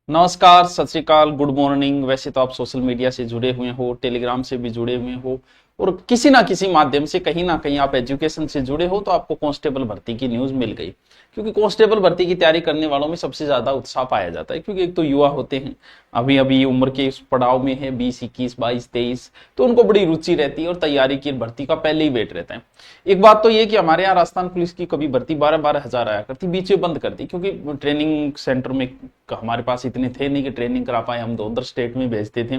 नमस्कार, सत श्री अकाल, गुड मॉर्निंग। वैसे तो आप सोशल मीडिया से जुड़े हुए हो, टेलीग्राम से भी जुड़े हुए हो और किसी ना किसी माध्यम से कहीं ना कहीं आप एजुकेशन से जुड़े हो, तो आपको कांस्टेबल भर्ती की न्यूज मिल गई। क्योंकि कांस्टेबल भर्ती की तैयारी करने वालों में सबसे ज्यादा उत्साह पाया जाता है, क्योंकि एक तो युवा होते हैं, अभी अभी उम्र के इस पड़ाव में है, 20, 21, 22, 23, तो उनको बड़ी रुचि रहती है और तैयारी की भर्ती का पहले ही वेट रहता है। एक बात तो ये कि हमारे यहाँ राजस्थान पुलिस की कभी भर्ती 12-12 हजार आया करती, बीच में बंद कर दी, क्योंकि ट्रेनिंग सेंटर में हमारे पास इतने थे नहीं कि ट्रेनिंग करा पाए, हम तो उधर स्टेट में भेजते थे।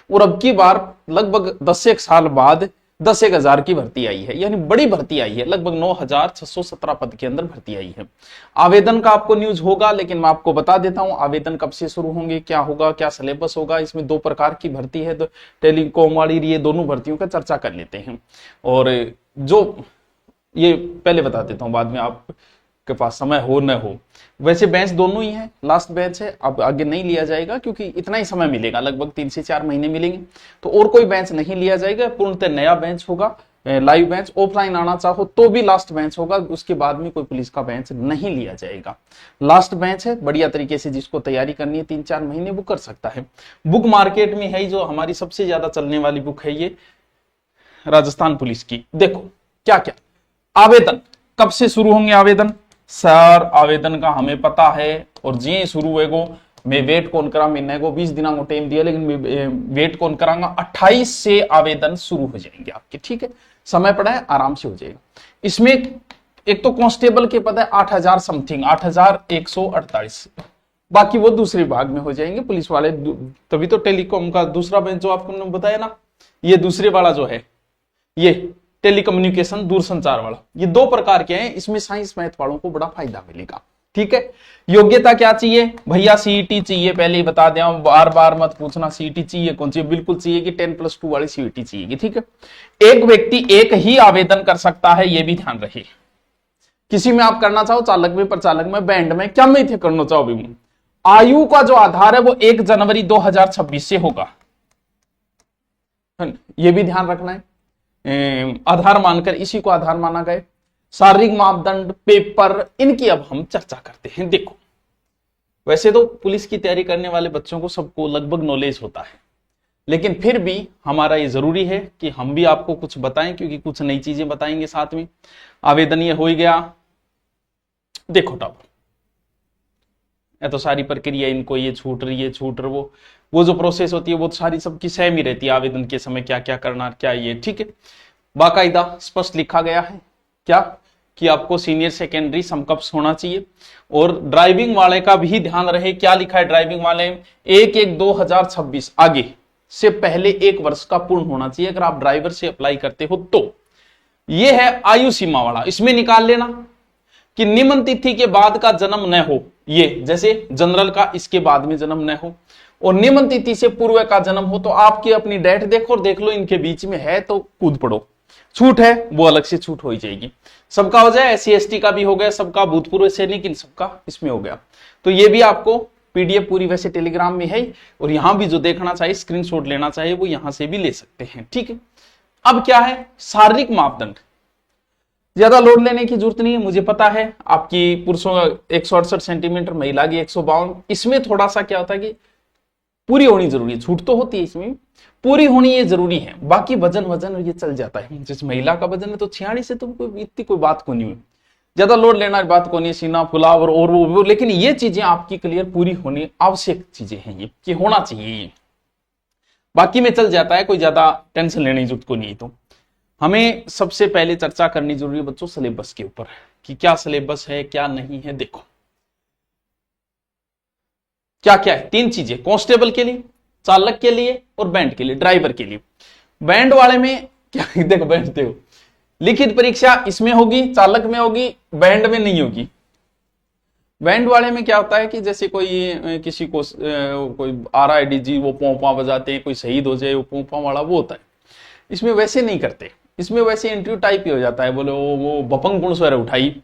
और अब की बार लगभग 10 साल बाद 10,000 की भर्ती आई है, यानी बड़ी भर्ती आई है, लगभग 9,617 पद के अंदर भर्ती आई है। आवेदन का आपको न्यूज होगा, लेकिन मैं आपको बता देता हूं आवेदन कब से शुरू होंगे, क्या होगा, क्या सिलेबस होगा। इसमें 2 प्रकार की भर्ती है, तो टेलीकॉम वाली, ये दोनों भर्तियों का चर्चा कर लेते हैं। और जो ये पहले बता देता हूं, बाद में आपके पास समय हो न हो। वैसे बेंच दोनों ही है, लास्ट बेंच है, अब आगे नहीं लिया जाएगा क्योंकि इतना ही समय मिलेगा, लगभग 3 से 4 महीने मिलेंगे, तो और कोई बेंच नहीं लिया जाएगा। पूर्णतः नया बेंच होगा, लाइव बेंच। ऑफलाइन आना चाहो तो भी लास्ट बेंच होगा, उसके बाद में कोई पुलिस का बेंच नहीं लिया जाएगा। लास्ट बेंच है, बढ़िया तरीके से जिसको तैयारी करनी है 3-4 महीने वो कर सकता है। बुक मार्केट में है, जो हमारी सबसे ज्यादा चलने वाली बुक है ये राजस्थान पुलिस की। देखो क्या क्या आवेदन कब से शुरू होंगे। आवेदन सर, आवेदन का हमें पता है, और जी शुरू होएगो, मैं वेट कौन करा, महीने को 20 दिनों को टाइम दिया, लेकिन मैं वेट कौन करांगा, 28 से आवेदन शुरू हो जाएंगे आपके। ठीक है, समय पड़ा है, आराम से हो जाएगा। इसमें एक तो कांस्टेबल के पद है 8,000 समथिंग, 8,148, बाकी वो दूसरे भाग में हो जाएंगे पुलिस वाले। तभी तो टेलीकॉम का दूसरा बेंच जो आपको बताया ना, ये दूसरे वाला जो है, ये टेलीकम्युनिकेशन दूरसंचार वाला, ये 2 प्रकार के हैं। इसमें साइंस मैथ वालों को बड़ा फायदा मिलेगा। ठीक है, योग्यता क्या चाहिए भैया, सीईटी चाहिए, पहले ही बता दें, बार बार मत पूछना सीईटी चाहिए कौन चाहिए, बिल्कुल चाहिए कि 10+2 वाली सीईटी चाहिए। ठीक है, एक व्यक्ति एक ही आवेदन कर सकता है, यह भी ध्यान रहे। किसी में आप करना चाहो, चालक में, प्रचालक में, बैंड में, क्या में थे करना चाहो भी। आयु का जो आधार है वो 1 जनवरी 2026 से होगा, यह भी ध्यान रखना है। आधार मानकर इसी को आधार माना गया। शारीरिक मापदंड, पेपर, इनकी अब हम चर्चा करते हैं। देखो वैसे तो पुलिस की तैयारी करने वाले बच्चों को सबको लगभग नॉलेज होता है, लेकिन फिर भी हमारा ये जरूरी है कि हम भी आपको कुछ बताएं, क्योंकि कुछ नई चीजें बताएंगे साथ में। आवेदन ये हो ही गया। देखो टॉप, ये तो सारी प्रक्रिया, इनको ये छूट रही है, छूट रही, वो जो प्रोसेस होती है वो सारी सबकी सेम ही रहती है। आवेदन के समय क्या क्या करना, क्या ये। ठीक है, बाकायदा स्पष्ट लिखा गया है क्या कि आपको सीनियर सेकेंडरी समकक्ष होना चाहिए। और ड्राइविंग वाले का भी ध्यान रहे, क्या लिखा है ड्राइविंग वाले, 1/1/2026 आगे से पहले 1 वर्ष का पूर्ण होना चाहिए, अगर आप ड्राइवर से अप्लाई करते हो तो। ये है आयु सीमा वाला, इसमें निकाल लेना कि निम्न तिथि के बाद का जन्म न हो, ये जैसे जनरल का इसके बाद में जन्म न हो, और निम्न तिथि से पूर्व का जन्म हो। तो आपकी अपनी डेट देखो और देख लो इनके बीच में है तो कूद पड़ो, छूट है वो अलग से छूट हो ही जाएगी। सबका हो जाए, SC/ST का भी हो गया, सबका भूतपूर्व सैनिक, इन सबका इसमें हो गया। तो ये भी आपको PDF पूरी वैसे टेलीग्राम में है, और यहां भी जो देखना चाहिए, स्क्रीनशॉट लेना चाहिए, वो यहां से भी ले सकते हैं। ठीक है, अब क्या है शारीरिक मापदंड, ज्यादा लोड लेने की जरूरत नहीं है। मुझे पता है आपकी पुरुषों 168 सेंटीमीटर, महिला की 152। इसमें थोड़ा सा क्या होता है कि पूरी होनी जरूरी है, छूट तो होती है, इसमें पूरी होनी ये जरूरी है। बाकी वजन ये चल जाता है, जिस महिला का वजन है तो 46 से, तो इतनी कोई बात को नहीं हुई, ज्यादा लोड लेना बात को नहीं, सीना फुलाव और वो, लेकिन ये चीजें आपकी क्लियर पूरी होनी आवश्यक चीजें हैं, ये कि होना चाहिए ये। बाकी में चल जाता है, कोई ज्यादा टेंशन लेने की जरूरत को नहीं। तो हमें सबसे पहले चर्चा करनी जरूरी है बच्चों सिलेबस के ऊपर, कि क्या सिलेबस है क्या नहीं है। देखो क्या क्या है, 3 चीजें, कांस्टेबल के लिए, चालक के लिए और बैंड के लिए, ड्राइवर के लिए। बैंड वाले में क्या देखो, बैंड देखो, लिखित परीक्षा इसमें होगी, चालक में होगी, बैंड में नहीं होगी। बैंड वाले में क्या होता है कि जैसे कोई किसी को कोई आ रहा है DG, वो पोंपा बजाते हैं, कोई शहीद हो जाए, वो पोंपा वाला वो होता है। इसमें वैसे नहीं करते, इसमें वैसे इंटरव्यू टाइप ही हो जाता है, बोले वो बपंग गुण स्वर उठाई,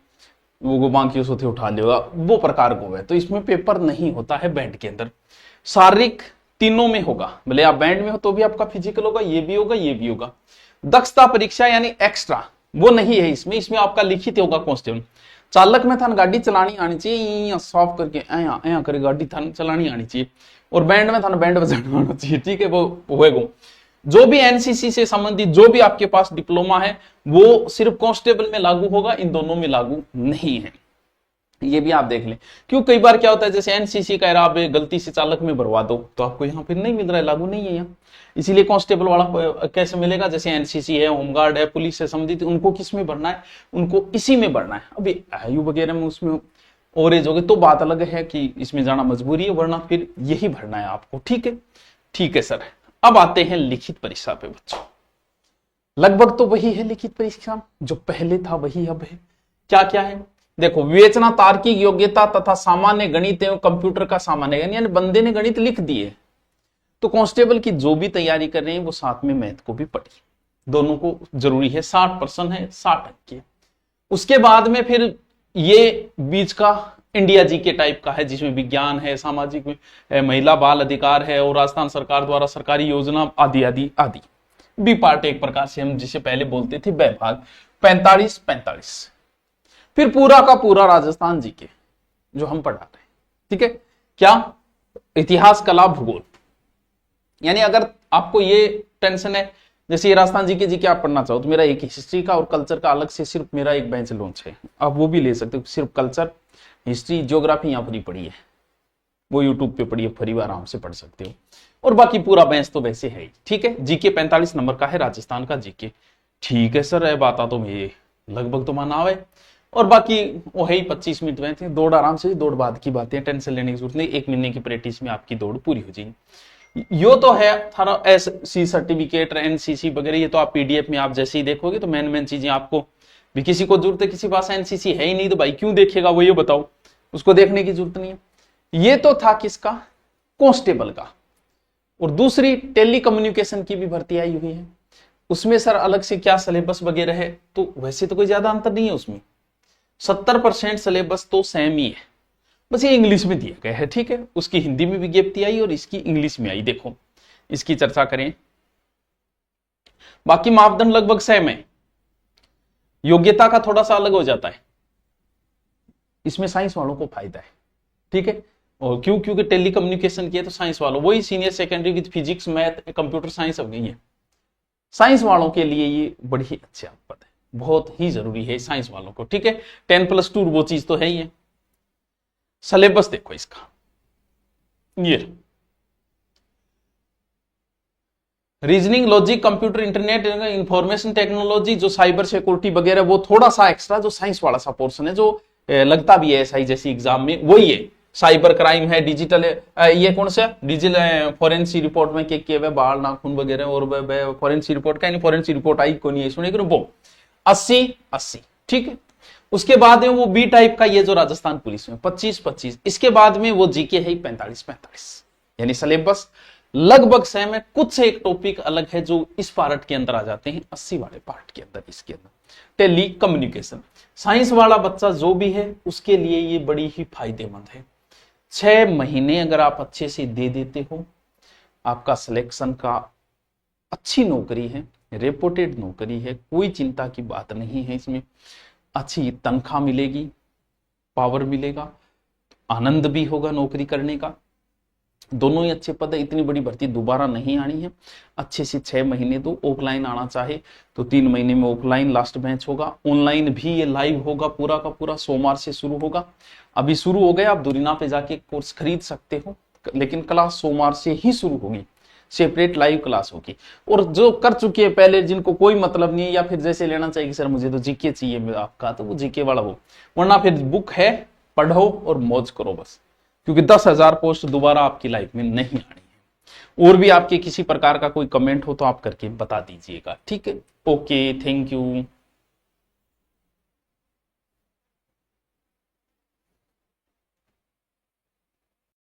वो बाकी उससे उठा लेगा, वो प्रकार को है। तो इसमें पेपर नहीं होता है बैंड के अंदर। शारीरिक तीनों में होगा, भले आप बैंड में हो तो भी आपका फिजिकल होगा, ये भी होगा, ये भी होगा। दक्षता परीक्षा यानी एक्स्ट्रा वो नहीं है इसमें, इसमें आपका लिखित होगा कांस्टेबल। चालक में थान गाड़ी चलानी आनी चाहिए, सॉफ करके ऐया ऐया करे गाड़ी थान चलानी आनी चाहिए, और बैंड में थान बैंड बजाना आना चाहिए, ठीक है। वो होएगा जो भी एनसीसी से संबंधित जो भी आपके पास डिप्लोमा है वो सिर्फ कांस्टेबल में लागू होगा, इन दोनों में लागू नहीं है, ये भी आप देख लें। क्यों कई बार क्या होता है, जैसे एनसीसी कह रहा आप गलती से चालक में भरवा दो तो आपको यहाँ फिर नहीं मिल रहा है, लागू नहीं है यहाँ, इसीलिए कांस्टेबल वाला कैसे मिलेगा, जैसे एनसीसी है, होमगार्ड है, पुलिस से संबंधित, उनको किस में भरना है, उनको इसी में भरना है। अभी आयु वगैरह में उसमें ओवरेज हो गई तो बात अलग है कि इसमें जाना मजबूरी है, वरना फिर यही भरना है आपको, ठीक है। ठीक है सर, अब आते हैं लिखित परीक्षा पे बच्चों। लगभग तो वही है लिखित परीक्षा जो पहले था वही अब है। क्या क्या है देखो, विवेचना, तार्किक योग्यता तथा सामान्य गणित एवं कंप्यूटर का सामान्य ज्ञान, यानी बंदे ने गणित लिख दिए तो कांस्टेबल की जो भी तैयारी कर रहे हैं वो साथ में मैथ को भी पढ़िए, दोनों को जरूरी है, 60% है, 60 अंक के। उसके बाद में फिर ये बीच का इंडिया जी के टाइप का है जिसमें विज्ञान है, सामाजिक में महिला बाल अधिकार है और राजस्थान सरकार द्वारा सरकारी योजना आदि आदि आदि। बी पार्ट एक प्रकार से हम जिसे पहले बोलते थे बैभाग, 45-45। फिर पूरा का पूरा राजस्थान जी के जो हम पढ़ा रहे हैं, ठीक है। क्या इतिहास, कला, भूगोल, यानी अगर आपको ये टेंशन है जैसे ये राजस्थान जी के आप पढ़ना चाहो तो मेरा एक हिस्ट्री का और कल्चर का अलग से सिर्फ मेरा एक बेंच लॉन्च है, आप वो भी ले सकते हो। सिर्फ कल्चर, हिस्ट्री, ज्योग्राफी यहाँ पर ही पढ़ी है, वो यूट्यूब पे पढ़िए, फिर आराम से पढ़ सकते हो। और बाकी पूरा बेंच तो वैसे है ही, ठीक है। जीके 45 नंबर का है राजस्थान का जीके, ठीक है सर। बात तो ये लगभग तो माना है, और बाकी वो है ही 25 मिनट में थे, दौड़ आराम से, दौड़ बाद की बातें, टेंशन लेने की जरूरत नहीं, 1 महीने की प्रैक्टिस में आपकी दौड़ पूरी हो जाएगी। यो तो है थारा एससी सर्टिफिकेट, एनसीसी वगैरह, ये तो आप पीडीएफ में आप जैसे ही देखोगे तो मेन चीजें आपको भी, किसी को जरूरत है, किसी पास एनसीसी है ही नहीं तो भाई क्यों देखेगा वो, ये बताओ, उसको देखने की जरूरत नहीं है। ये तो था किसका, कांस्टेबल का। और दूसरी टेली कम्युनिकेशन की भी भर्ती आई हुई है, उसमें सर अलग से क्या सिलेबस वगैरह है, तो वैसे तो कोई ज्यादा अंतर नहीं है उसमें, 70% सिलेबस तो सेम ही है, बस ये इंग्लिश में दिया गया है, ठीक है। उसकी हिंदी में विज्ञप्ति आई और इसकी इंग्लिश में आई, देखो इसकी चर्चा करें। बाकी मापदंड लगभग सेम है, योग्यता का थोड़ा सा अलग हो जाता है, इसमें साइंस वालों को फायदा है, ठीक है। और क्यों, क्योंकि टेली कम्युनिकेशन किया तो साइंस वालों, वही senior secondary with physics, math, computer science हो गई है, साइंस वालों के लिए ये बड़ी ही अच्छा पद है, बहुत ही जरूरी है साइंस वालों को, ठीक है। 10+2 वो चीज तो है ही है। सिलेबस देखो इसका, ये reasoning, logic, computer, internet, information technology, जो साइबर सिक्योरिटी वगैरह, वो थोड़ा सा एक्स्ट्रा जो साइंस वाला सा पोर्शन है, जो लगता भी है एसआई जैसी एग्जाम में, वही है। साइबर क्राइम है, डिजिटल है, ये कौन सा डिजिटल फॉरेंसिक रिपोर्ट में के बाल नाखून वगैरह, और फॉरेंसिक रिपोर्ट का फॉरेंसिक रिपोर्ट आई को नहीं है सुने, वो 80-80, ठीक है। उसके बाद में वो बी टाइप का ये जो राजस्थान पुलिस में 25-25, इसके बाद में वो जीके है 45-45, यानी सिलेबस लगभग सेम है, कुछ से एक टॉपिक अलग है जो इस पार्ट के अंदर आ जाते हैं, 80 वाले पार्ट के अंदर। इसके अंदर टेली कम्युनिकेशन, साइंस वाला बच्चा जो भी है उसके लिए ये बड़ी ही फायदेमंद है। 6 महीने अगर आप अच्छे से दे देते हो, आपका सिलेक्शन का अच्छी नौकरी है, रेपुटेड नौकरी है, कोई चिंता की बात नहीं है इसमें। अच्छी तनख्वाह मिलेगी, पावर मिलेगा, आनंद भी होगा नौकरी करने का, दोनों ही अच्छे पद है। इतनी बड़ी भर्ती दोबारा नहीं आनी है, अच्छे से 6 महीने दो। ऑफलाइन आना चाहे तो 3 महीने में ऑफलाइन लास्ट बैच होगा, ऑनलाइन भी ये लाइव होगा, पूरा का पूरा सोमवार से शुरू होगा। अभी शुरू हो गया, आप दुरीना पे जाके कोर्स खरीद सकते हो, लेकिन क्लास सोमवार से ही शुरू होगी, सेपरेट लाइव क्लास होगी। और जो कर चुके हैं पहले, जिनको कोई मतलब नहीं है, या फिर जैसे लेना चाहिए सर मुझे तो जीके चाहिए आपका, तो वो जीके वाला हो, वरना फिर बुक है, पढ़ो और मौज करो बस, क्योंकि 10,000 पोस्ट दोबारा आपकी लाइफ में नहीं आनी है। और भी आपके किसी प्रकार का कोई कमेंट हो तो आप करके बता दीजिएगा, ठीक है। Okay, thank you.